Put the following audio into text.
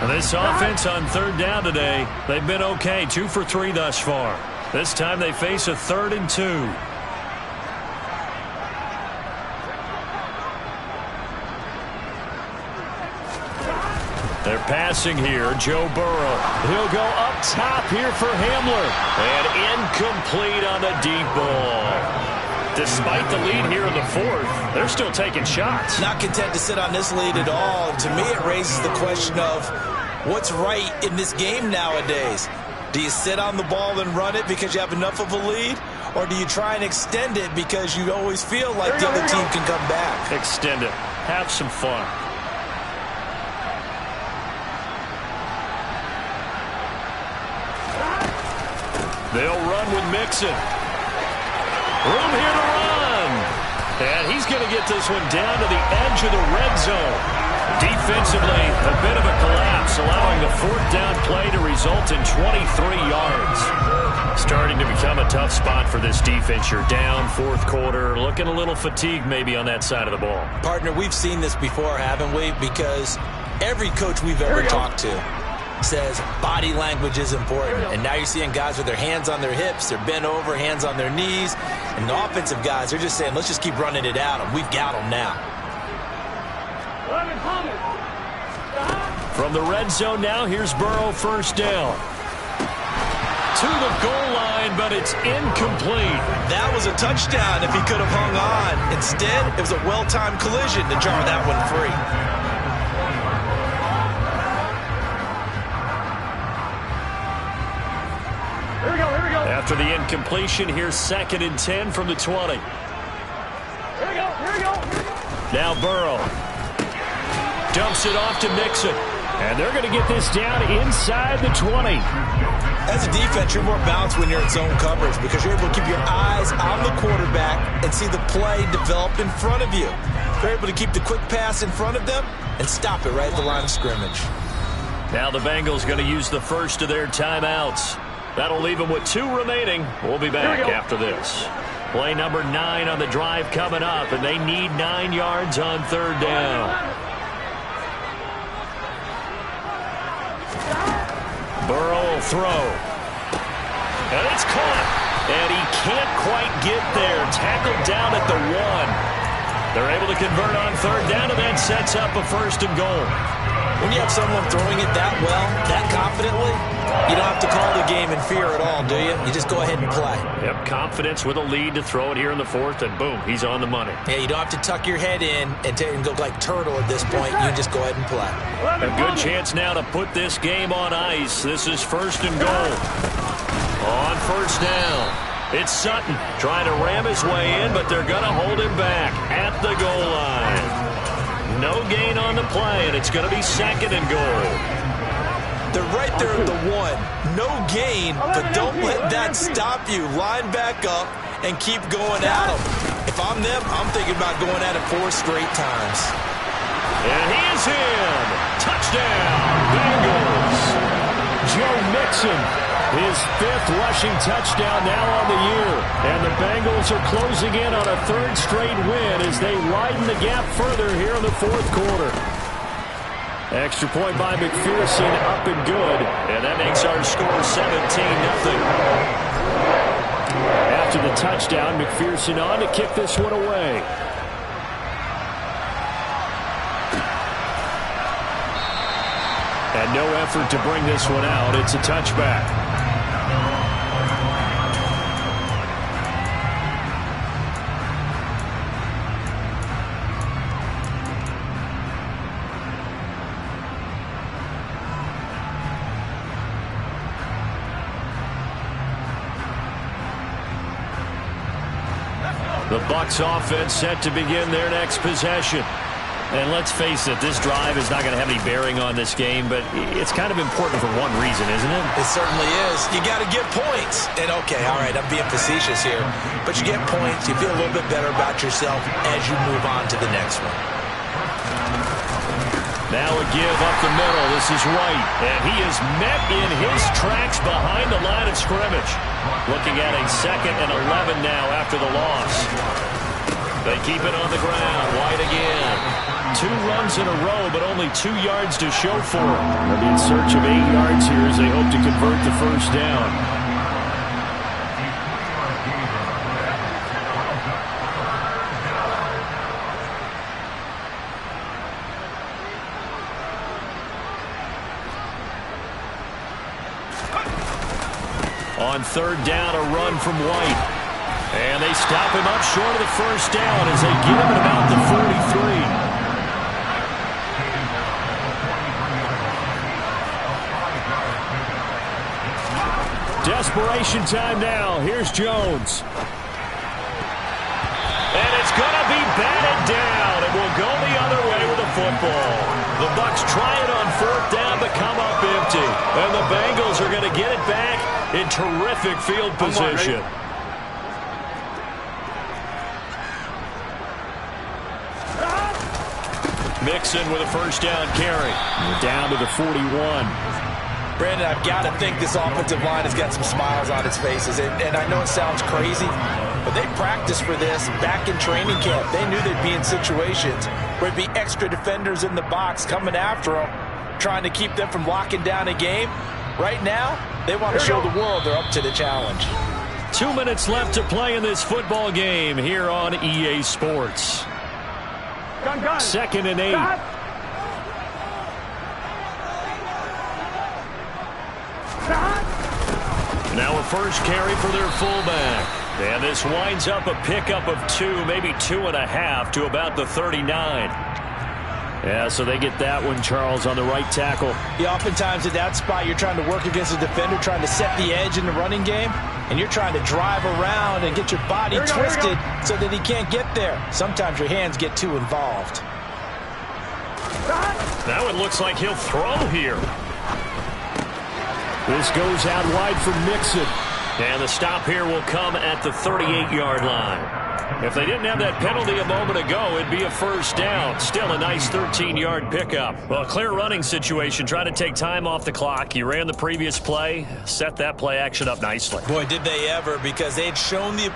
This offense on third down today, they've been okay, 2 for 3 thus far. This time they face a 3rd and 2. They're passing here. Joe Burrow. He'll go up top here for Hamler. And incomplete on the deep ball. Despite the lead here in the 4th, they're still taking shots. Not content to sit on this lead at all. To me, it raises the question of what's right in this game nowadays. Do you sit on the ball and run it because you have enough of a lead? Or do you try and extend it because you always feel like the other team can come back? Extend it. Have some fun. They'll run with Mixon. Room here to run. And he's going to get this one down to the edge of the red zone. Defensively, a bit of a collapse, allowing the 4th down play to result in 23 yards. Starting to become a tough spot for this defense. You're down 4th quarter, looking a little fatigued maybe on that side of the ball. Partner, we've seen this before, haven't we? Because every coach we've ever talked to says body language is important. And now you're seeing guys with their hands on their hips, they're bent over, hands on their knees. And the offensive guys, they're just saying, let's just keep running it at them. We've got them now. From the red zone now, here's Burrow, 1st down. To the goal line, but it's incomplete. That was a touchdown if he could have hung on. Instead, it was a well-timed collision to jar that one free. After the incompletion, here's 2nd and 10 from the 20. Now Burrow dumps it off to Mixon. And they're going to get this down inside the 20. As a defense, you're more balanced when you're in zone coverage because you're able to keep your eyes on the quarterback and see the play develop in front of you. You're able to keep the quick pass in front of them and stop it right at the line of scrimmage. Now the Bengals going to use the first of their timeouts. That'll leave them with 2 remaining. We'll be back after this. Play number 9 on the drive coming up, and they need 9 yards on 3rd down. Burrow will throw. And it's caught. And he can't quite get there. Tackled down at the 1. They're able to convert on 3rd down, and that sets up a 1st and goal. When you have someone throwing it that well, that confidently, you don't have to call the game in fear at all, do you? You just go ahead and play. Yep, confidence with a lead to throw it here in the 4th, and boom, he's on the money. Yeah, you don't have to tuck your head in and go like turtle at this point. You just go ahead and play. A good chance now to put this game on ice. This is 1st and goal. On 1st down, it's Sutton trying to ram his way in, but they're going to hold him back at the goal line. No gain on the play, and it's going to be 2nd and goal. They're right there at the 1. No gain, but don't let that stop you. Line back up and keep going at them. If I'm them, I'm thinking about going at it 4 straight times. And he is in. Touchdown, Bengals. Joe Mixon, his 5th rushing touchdown now on the year. And the Bengals are closing in on a 3rd straight win as they widen the gap further here in the 4th quarter. Extra point by McPherson, up and good. And that makes our score 17-0. After the touchdown, McPherson on to kick this one away. And no effort to bring this one out. It's a touchback. The Bucs offense set to begin their next possession. And let's face it, this drive is not going to have any bearing on this game, but it's kind of important for one reason, isn't it? It certainly is. You got to get points. And okay, all right, I'm being facetious here, but you get points, you feel a little bit better about yourself as you move on to the next one. Now a give up the middle. This is White, and he is met in his tracks behind the line of scrimmage. Looking at a 2nd and 11 now after the loss. They keep it on the ground. White again. 2 runs in a row, but only 2 yards to show for it. They'll be in search of 8 yards here as they hope to convert the first down. On 3rd down, a run from White. And they stop him up short of the first down as they get him at about the 43. Desperation time now. Here's Jones. And it's going to be batted down. It will go the other way with the football. The Bucs try it on 4th down but come up empty. And the Bengals are going to get it back in terrific field position. Mixon with a first down carry. We're down to the 41. Brandon, I've got to think this offensive line has got some smiles on its faces. And I know it sounds crazy, but they practiced for this back in training camp. They knew they'd be in situations where there'd be extra defenders in the box coming after them, trying to keep them from locking down a game. Right now, they want to show the world they're up to the challenge. 2 minutes left to play in this football game here on EA Sports. 2nd and 8. Now a first carry for their fullback. And this winds up a pickup of 2, maybe 2.5 to about the 39. Yeah, so they get that one, Charles, on the right tackle. Yeah, oftentimes at that spot, you're trying to work against a defender, trying to set the edge in the running game, and you're trying to drive around and get your body twisted so that he can't get there. Sometimes your hands get too involved. Now it looks like he'll throw here. This goes out wide for Mixon. And the stop here will come at the 38-yard line. If they didn't have that penalty a moment ago, it'd be a first down. Still a nice 13-yard pickup. Well, a clear running situation. Try to take time off the clock. You ran the previous play, set that play action up nicely. Boy, did they ever, because they had shown the